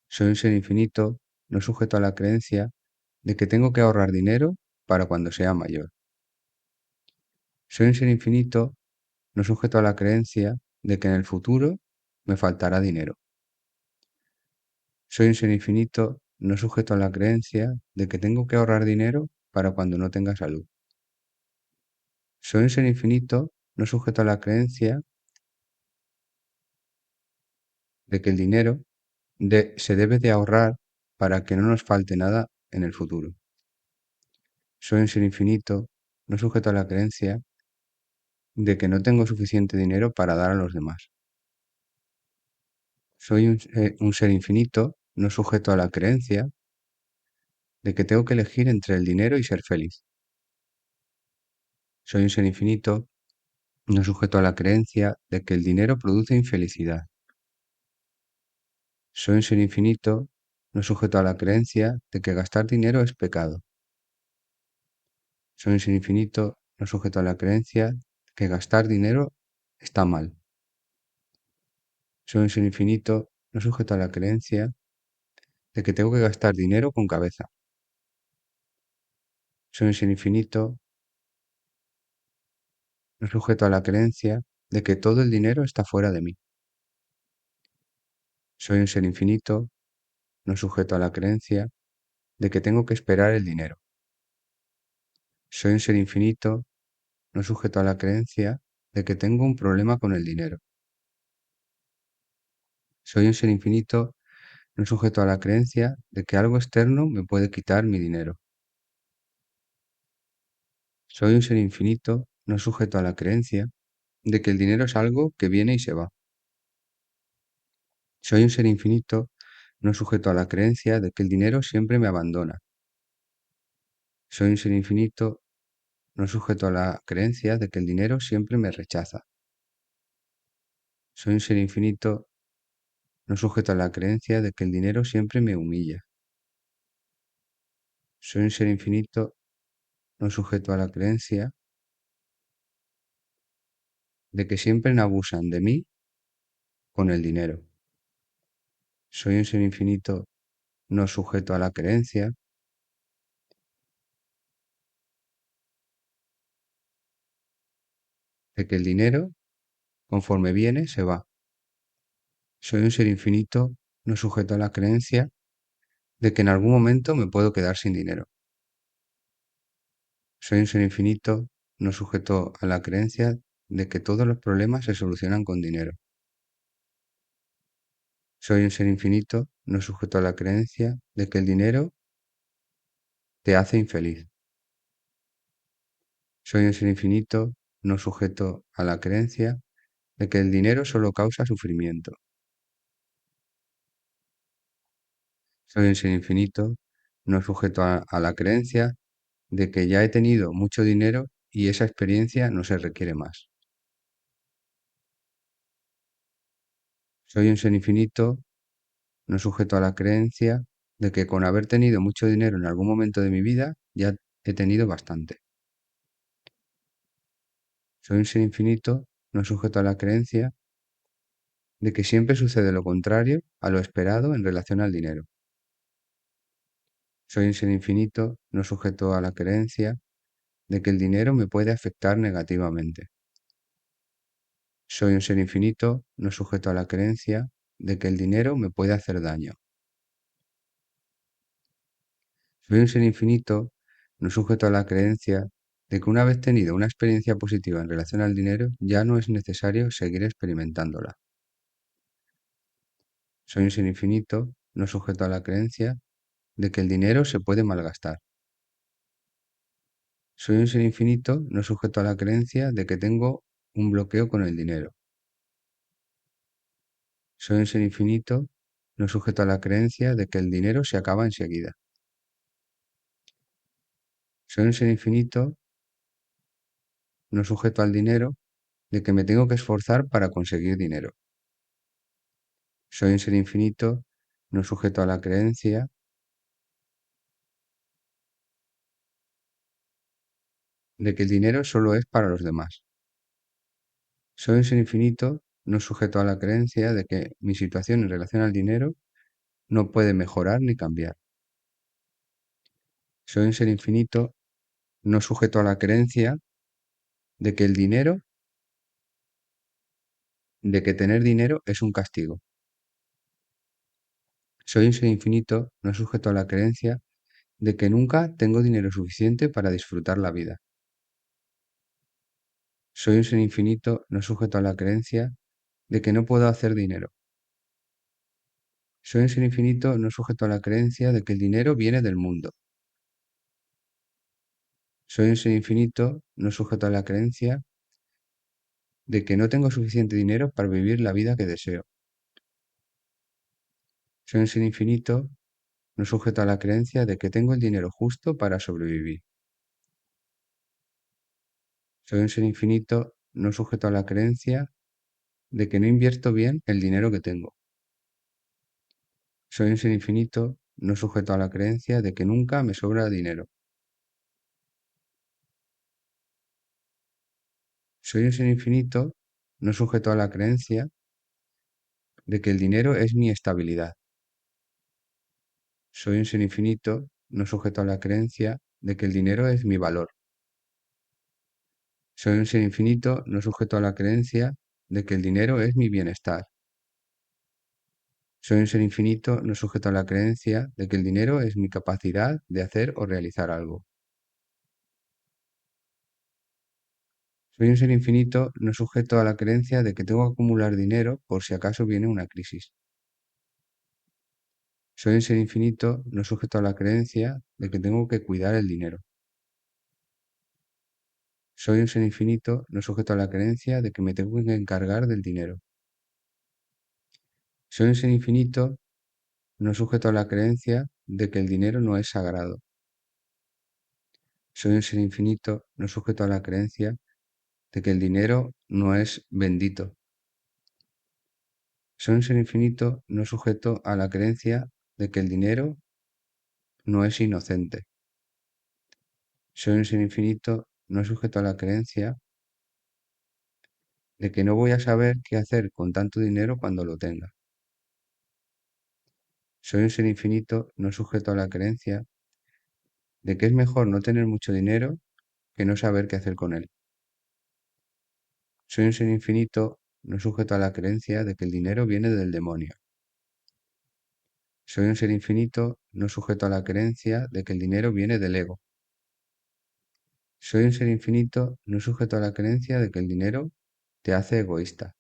S1: Soy un ser infinito, no sujeto a la creencia de que tengo que ahorrar dinero para cuando sea mayor. Soy un ser infinito, no sujeto a la creencia de que en el futuro me faltará dinero. Soy un ser infinito, no sujeto a la creencia de que tengo que ahorrar dinero para cuando no tenga salud. Soy un ser infinito, no sujeto a la creencia de que el dinero se debe de ahorrar para que no nos falte nada en el futuro. Soy un ser infinito, no sujeto a la creencia de que no tengo suficiente dinero para dar a los demás. Soy un ser infinito, no sujeto a la creencia de que tengo que elegir entre el dinero y ser feliz. Soy un ser infinito, no sujeto a la creencia de que el dinero produce infelicidad. Soy un ser infinito, no sujeto a la creencia de que gastar dinero es pecado. Soy un ser infinito, no sujeto a la creencia de que gastar dinero está mal. Soy un ser infinito, no sujeto a la creencia de que tengo que gastar dinero con cabeza. Soy un ser infinito, no sujeto a la creencia de que todo el dinero está fuera de mí. Soy un ser infinito, no sujeto a la creencia de que tengo que esperar el dinero. Soy un ser infinito, no sujeto a la creencia de que tengo un problema con el dinero. Soy un ser infinito, no sujeto a la creencia de que algo externo me puede quitar mi dinero. Soy un ser infinito, no sujeto a la creencia de que el dinero es algo que viene y se va. Soy un ser infinito, no sujeto a la creencia de que el dinero siempre me abandona. Soy un ser infinito, no sujeto a la creencia de que el dinero siempre me rechaza. Soy un ser infinito, no sujeto a la creencia de que el dinero siempre me humilla. Soy un ser infinito, no sujeto a la creencia de que siempre abusan de mí con el dinero. Soy un ser infinito, no sujeto a la creencia de que el dinero, conforme viene, se va. Soy un ser infinito, no sujeto a la creencia de que en algún momento me puedo quedar sin dinero. Soy un ser infinito, no sujeto a la creencia de que todos los problemas se solucionan con dinero. Soy un ser infinito, no sujeto a la creencia de que el dinero te hace infeliz. Soy un ser infinito, no sujeto a la creencia de que el dinero solo causa sufrimiento. Soy un ser infinito, no sujeto a la creencia de que ya he tenido mucho dinero y esa experiencia no se requiere más. Soy un ser infinito, no sujeto a la creencia de que con haber tenido mucho dinero en algún momento de mi vida ya he tenido bastante. Soy un ser infinito, no sujeto a la creencia de que siempre sucede lo contrario a lo esperado en relación al dinero. Soy un ser infinito, no sujeto a la creencia de que el dinero me puede afectar negativamente. Soy un ser infinito, no sujeto a la creencia de que el dinero me puede hacer daño. Soy un ser infinito, no sujeto a la creencia de que una vez tenido una experiencia positiva en relación al dinero, ya no es necesario seguir experimentándola. Soy un ser infinito, no sujeto a la creencia de que el dinero se puede malgastar. Soy un ser infinito, no sujeto a la creencia de que tengo un bloqueo con el dinero. Soy un ser infinito, no sujeto a la creencia de que el dinero se acaba enseguida. Soy un ser infinito, no sujeto al dinero, de que me tengo que esforzar para conseguir dinero. Soy un ser infinito, no sujeto a la creencia de que el dinero solo es para los demás. Soy un ser infinito, no sujeto a la creencia de que mi situación en relación al dinero no puede mejorar ni cambiar. Soy un ser infinito, no sujeto a la creencia de que el dinero, de que tener dinero es un castigo. Soy un ser infinito, no sujeto a la creencia de que nunca tengo dinero suficiente para disfrutar la vida. Soy un ser infinito, no sujeto a la creencia de que no puedo hacer dinero. Soy un ser infinito, no sujeto a la creencia de que el dinero viene del mundo. Soy un ser infinito, no sujeto a la creencia de que no tengo suficiente dinero para vivir la vida que deseo. Soy un ser infinito, no sujeto a la creencia de que tengo el dinero justo para sobrevivir. Soy un ser infinito, no sujeto a la creencia de que no invierto bien el dinero que tengo. Soy un ser infinito, no sujeto a la creencia de que nunca me sobra dinero. Soy un ser infinito, no sujeto a la creencia de que el dinero es mi estabilidad. Soy un ser infinito, no sujeto a la creencia de que el dinero es mi valor. Soy un ser infinito, no sujeto a la creencia de que el dinero es mi bienestar. Soy un ser infinito, no sujeto a la creencia de que el dinero es mi capacidad de hacer o realizar algo. Soy un ser infinito, no sujeto a la creencia de que tengo que acumular dinero por si acaso viene una crisis. Soy un ser infinito, no sujeto a la creencia de que tengo que cuidar el dinero. Soy un ser infinito, no sujeto a la creencia de que me tengo que encargar del dinero. Soy un ser infinito, no sujeto a la creencia de que el dinero no es sagrado. Soy un ser infinito, no sujeto a la creencia de que el dinero no es bendito. Soy un ser infinito, no sujeto a la creencia de que el dinero no es inocente. Soy un ser infinito, no sujeto a la creencia de que no voy a saber qué hacer con tanto dinero cuando lo tenga. Soy un ser infinito, no sujeto a la creencia de que es mejor no tener mucho dinero que no saber qué hacer con él. Soy un ser infinito, no sujeto a la creencia de que el dinero viene del demonio. Soy un ser infinito, no sujeto a la creencia de que el dinero viene del ego. Soy un ser infinito, no sujeto a la creencia de que el dinero te hace egoísta.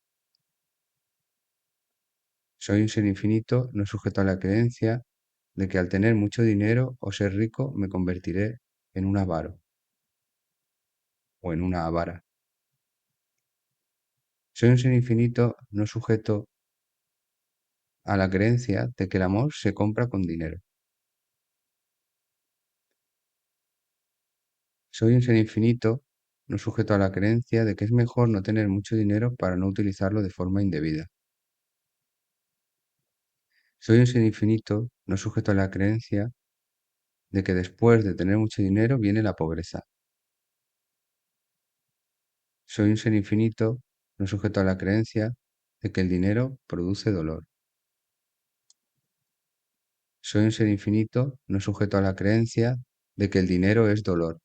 S1: Soy un ser infinito, no sujeto a la creencia de que al tener mucho dinero o ser rico me convertiré en un avaro o en una avara. Soy un ser infinito, no sujeto a la creencia de que el amor se compra con dinero. Soy un ser infinito, no sujeto a la creencia de que es mejor no tener mucho dinero para no utilizarlo de forma indebida. Soy un ser infinito, no sujeto a la creencia de que después de tener mucho dinero viene la pobreza. Soy un ser infinito, no sujeto a la creencia de que el dinero produce dolor. Soy un ser infinito, no sujeto a la creencia de que el dinero es dolor.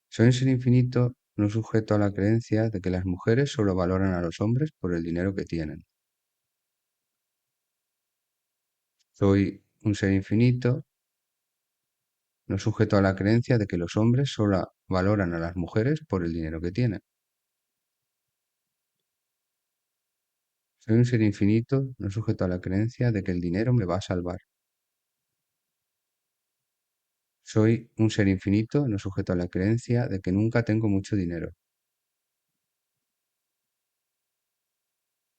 S1: Soy un ser infinito, no sujeto a la creencia de que las mujeres solo valoran a los hombres por el dinero que tienen. Soy un ser infinito, no sujeto a la creencia de que los hombres solo valoran a las mujeres por el dinero que tienen. Soy un ser infinito, no sujeto a la creencia de que el dinero me va a salvar. Soy un ser infinito, no sujeto a la creencia de que nunca tengo mucho dinero.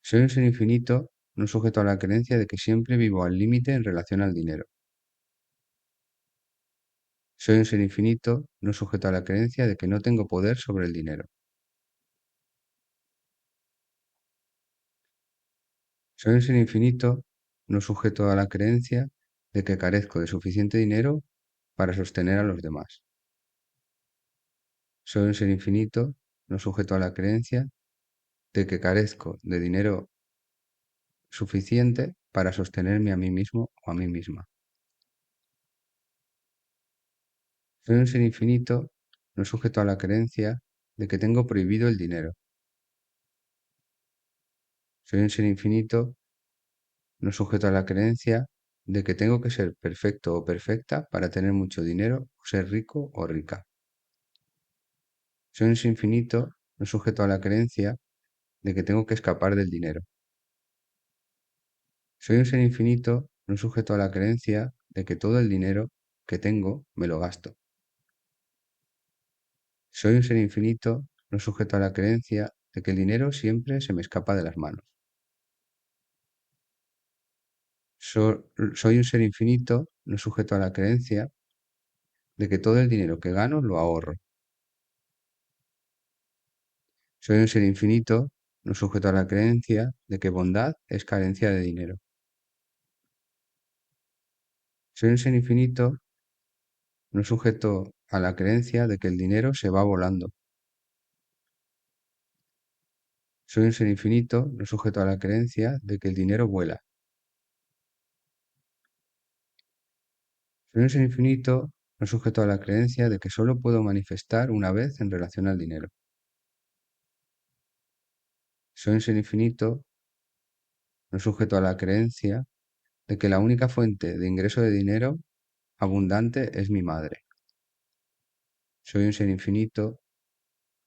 S1: Soy un ser infinito, no sujeto a la creencia de que siempre vivo al límite en relación al dinero. Soy un ser infinito, no sujeto a la creencia de que no tengo poder sobre el dinero. Soy un ser infinito, no sujeto a la creencia de que carezco de suficiente dinero para sostener a los demás. Soy un ser infinito, no sujeto a la creencia de que carezco de dinero suficiente para sostenerme a mí mismo o a mí misma. Soy un ser infinito, no sujeto a la creencia de que tengo prohibido el dinero. Soy un ser infinito, no sujeto a la creencia de que tengo que ser perfecto o perfecta para tener mucho dinero o ser rico o rica. Soy un ser infinito, no sujeto a la creencia de que tengo que escapar del dinero. Soy un ser infinito, no sujeto a la creencia de que todo el dinero que tengo me lo gasto. Soy un ser infinito, no sujeto a la creencia de que el dinero siempre se me escapa de las manos. Soy un ser infinito, no sujeto a la creencia de que todo el dinero que gano lo ahorro. Soy un ser infinito, no sujeto a la creencia de que bondad es carencia de dinero. Soy un ser infinito, no sujeto a la creencia de que el dinero se va volando. Soy un ser infinito, no sujeto a la creencia de que el dinero vuela. Soy un ser infinito, no sujeto a la creencia de que solo puedo manifestar una vez en relación al dinero. Soy un ser infinito, no sujeto a la creencia de que la única fuente de ingreso de dinero abundante es mi madre. Soy un ser infinito,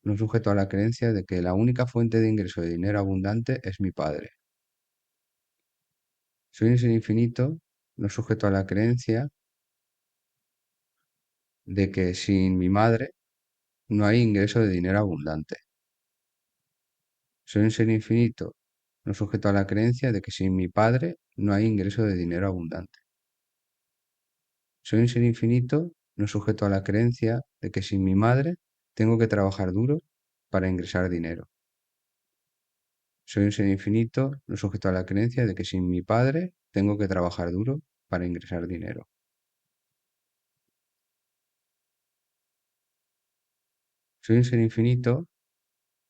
S1: no sujeto a la creencia de que la única fuente de ingreso de dinero abundante es mi padre. Soy un ser infinito, no sujeto a la creencia de que sin mi madre no hay ingreso de dinero abundante. Soy un ser infinito, no sujeto a la creencia de que sin mi padre no hay ingreso de dinero abundante. Soy un ser infinito, no sujeto a la creencia de que sin mi madre tengo que trabajar duro para ingresar dinero. Soy un ser infinito, no sujeto a la creencia de que sin mi padre tengo que trabajar duro para ingresar dinero. Soy un ser infinito,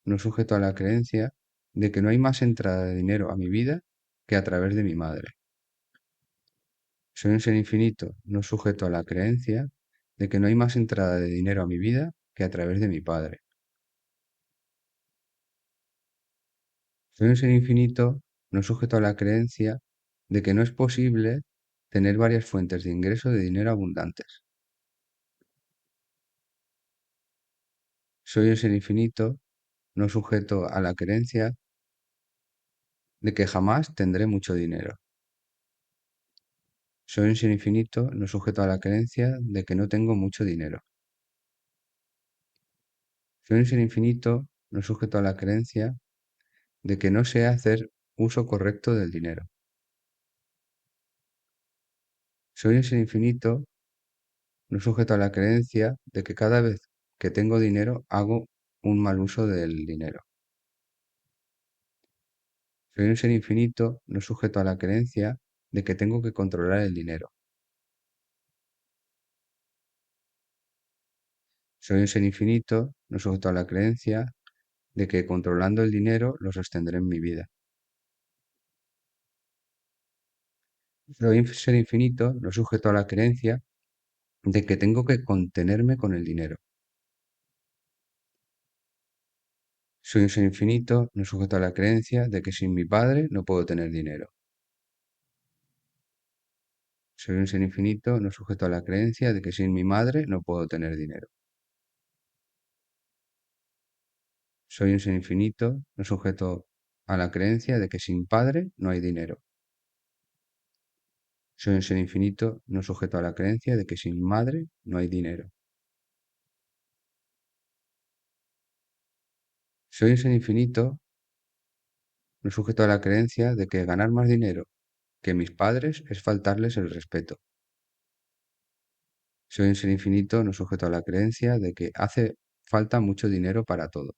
S1: no sujeto a la creencia de que no hay más entrada de dinero a mi vida que a través de mi madre. Soy un ser infinito, no sujeto a la creencia de que no hay más entrada de dinero a mi vida que a través de mi padre. Soy un ser infinito, no sujeto a la creencia de que no es posible tener varias fuentes de ingreso de dinero abundantes. Soy un ser infinito, no sujeto a la creencia de que jamás tendré mucho dinero. Soy un ser infinito, no sujeto a la creencia de que no tengo mucho dinero. Soy un ser infinito, no sujeto a la creencia de que no sé hacer uso correcto del dinero. Soy un ser infinito, no sujeto a la creencia de que cada vez que tengo dinero hago un mal uso del dinero. Soy un ser infinito, no sujeto a la creencia de que tengo que controlar el dinero. Soy un ser infinito, no sujeto a la creencia de que controlando el dinero lo sostendré en mi vida. Soy un ser infinito, no sujeto a la creencia de que tengo que contenerme con el dinero. Soy un ser infinito, no sujeto a la creencia de que sin mi padre no puedo tener dinero. Soy un ser infinito, no sujeto a la creencia de que sin mi madre no puedo tener dinero. Soy un ser infinito, no sujeto a la creencia de que sin padre no hay dinero. Soy un ser infinito, no sujeto a la creencia de que sin madre no hay dinero. Soy un ser infinito, no sujeto a la creencia de que ganar más dinero que mis padres es faltarles el respeto. Soy un ser infinito, no sujeto a la creencia de que hace falta mucho dinero para todo.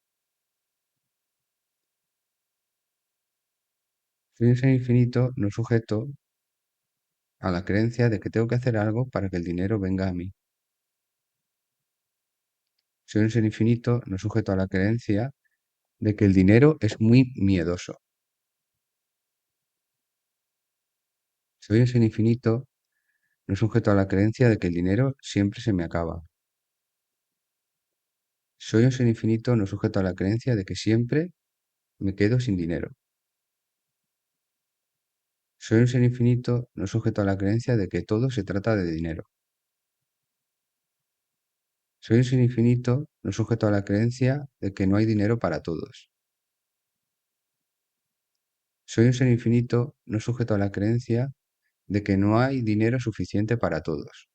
S1: Soy un ser infinito, no sujeto a la creencia de que tengo que hacer algo para que el dinero venga a mí. Soy un ser infinito, no sujeto a la creencia de que el dinero es muy miedoso. Soy un ser infinito, no sujeto a la creencia de que el dinero siempre se me acaba. Soy un ser infinito, no sujeto a la creencia de que siempre me quedo sin dinero. Soy un ser infinito, no sujeto a la creencia de que todo se trata de dinero. Soy un ser infinito, no sujeto a la creencia de que no hay dinero para todos. Soy un ser infinito, no sujeto a la creencia de que no hay dinero suficiente para todos.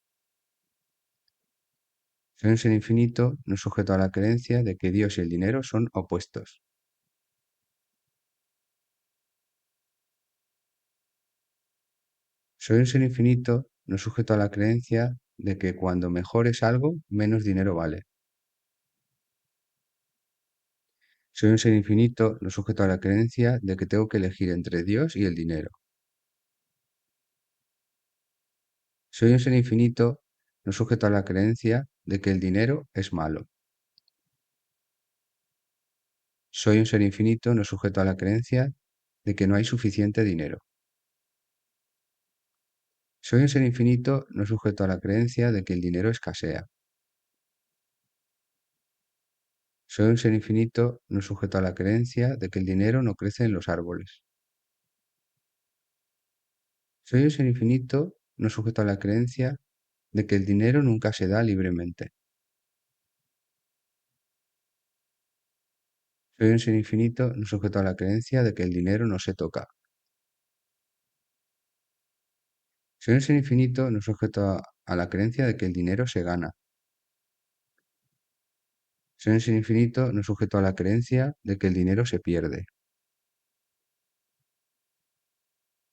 S1: Soy un ser infinito, no sujeto a la creencia de que Dios y el dinero son opuestos. Soy un ser infinito, no sujeto a la creencia de que cuando mejor es algo, menos dinero vale. Soy un ser infinito, no sujeto a la creencia de que tengo que elegir entre Dios y el dinero. Soy un ser infinito, no sujeto a la creencia de que el dinero es malo. Soy un ser infinito, no sujeto a la creencia de que no hay suficiente dinero. Soy un ser infinito, no sujeto a la creencia de que el dinero escasea. Soy un ser infinito, no sujeto a la creencia de que el dinero no crece en los árboles. Soy un ser infinito, no sujeto a la creencia de que el dinero nunca se da libremente. Soy un ser infinito, no sujeto a la creencia de que el dinero no se toca. Soy un ser infinito, no sujeto a la creencia de que el dinero se gana. Soy un ser infinito, no sujeto a la creencia de que el dinero se pierde.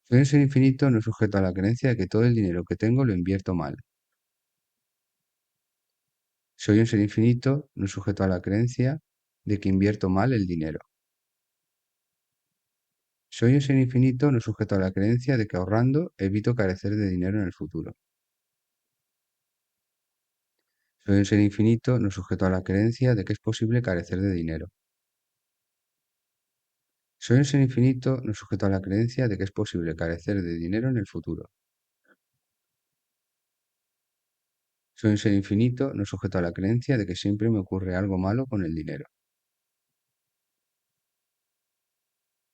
S1: Soy un ser infinito, no sujeto a la creencia de que todo el dinero que tengo lo invierto mal. Soy un ser infinito, no sujeto a la creencia de que invierto mal el dinero. Soy un ser infinito, no sujeto a la creencia de que ahorrando evito carecer de dinero en el futuro. Soy un ser infinito, no sujeto a la creencia de que es posible carecer de dinero. Soy un ser infinito, no sujeto a la creencia de que es posible carecer de dinero en el futuro. Soy un ser infinito, no sujeto a la creencia de que siempre me ocurre algo malo con el dinero.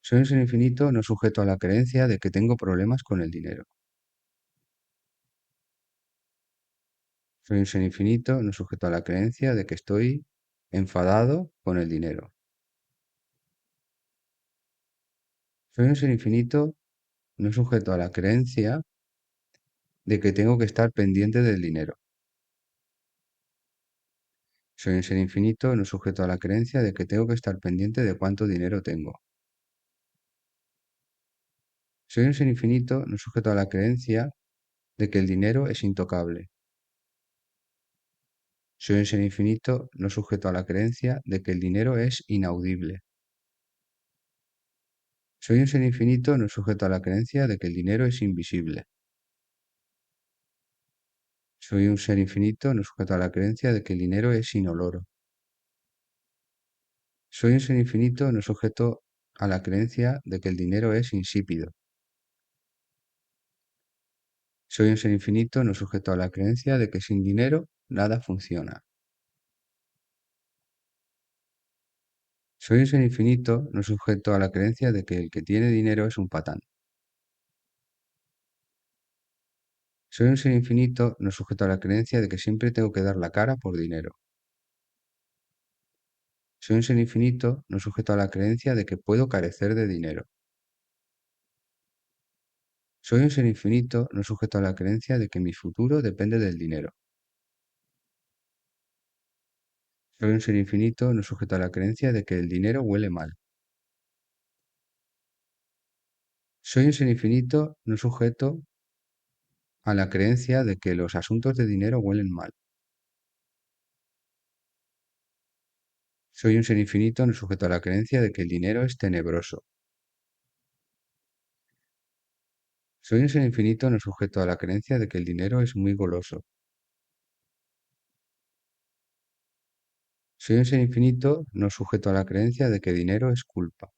S1: Soy un ser infinito, no sujeto a la creencia de que tengo problemas con el dinero. Soy un ser infinito, no sujeto a la creencia de que estoy enfadado con el dinero. Soy un ser infinito, no sujeto a la creencia de que tengo que estar pendiente del dinero. Soy un ser infinito, no sujeto a la creencia de que tengo que estar pendiente de cuánto dinero tengo. Soy un ser infinito, no sujeto a la creencia de que el dinero es intocable. Soy un ser infinito, no sujeto a la creencia de que el dinero es inaudible. Soy un ser infinito, no sujeto a la creencia de que el dinero es invisible. Soy un ser infinito, no sujeto a la creencia de que el dinero es inoloro. Soy un ser infinito, no sujeto a la creencia de que el dinero es insípido. Soy un ser infinito, no sujeto a la creencia de que sin dinero nada funciona. Soy un ser infinito, no sujeto a la creencia de que el que tiene dinero es un patán. Soy un ser infinito, no sujeto a la creencia de que siempre tengo que dar la cara por dinero. Soy un ser infinito, no sujeto a la creencia de que puedo carecer de dinero. Soy un ser infinito, no sujeto a la creencia de que mi futuro depende del dinero. Soy un ser infinito, no sujeto a la creencia de que el dinero huele mal. Soy un ser infinito, no sujeto a la creencia de que los asuntos de dinero huelen mal. Soy un ser infinito, no sujeto a la creencia de que el dinero es tenebroso. Soy un ser infinito, no sujeto a la creencia de que el dinero es muy goloso. Soy un ser infinito, no sujeto a la creencia de que dinero es culpa.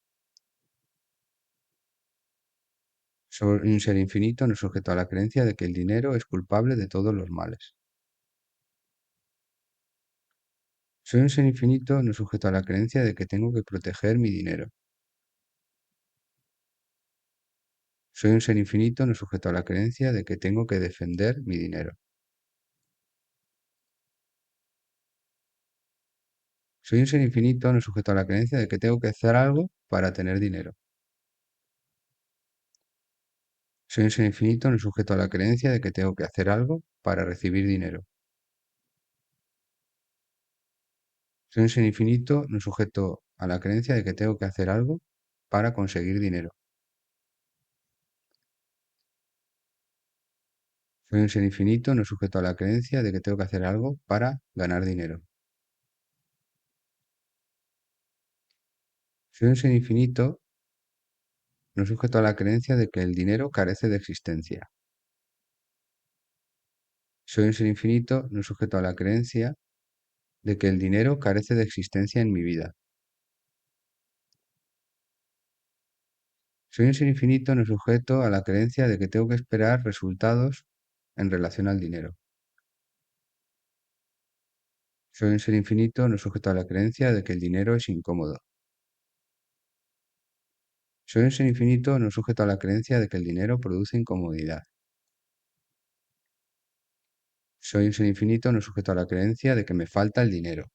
S1: Soy un ser infinito, no sujeto a la creencia de que el dinero es culpable de todos los males. Soy un ser infinito, no sujeto a la creencia de que tengo que proteger mi dinero. Soy un ser infinito, no sujeto a la creencia de que tengo que defender mi dinero. Soy un ser infinito, no sujeto a la creencia de que tengo que hacer algo para tener dinero. Soy un ser infinito, no sujeto a la creencia de que tengo que hacer algo para recibir dinero. Soy un ser infinito, no sujeto a la creencia de que tengo que hacer algo para conseguir dinero. Soy un ser infinito, no sujeto a la creencia de que tengo que hacer algo para ganar dinero. Soy un ser infinito, no sujeto a la creencia de que el dinero carece de existencia. Soy un ser infinito, no sujeto a la creencia de que el dinero carece de existencia en mi vida. Soy un ser infinito, no sujeto a la creencia de que tengo que esperar resultados en relación al dinero. Soy un ser infinito, no sujeto a la creencia de que el dinero es incómodo. Soy un ser infinito, no sujeto a la creencia de que el dinero produce incomodidad. Soy un ser infinito, no sujeto a la creencia de que me falta el dinero.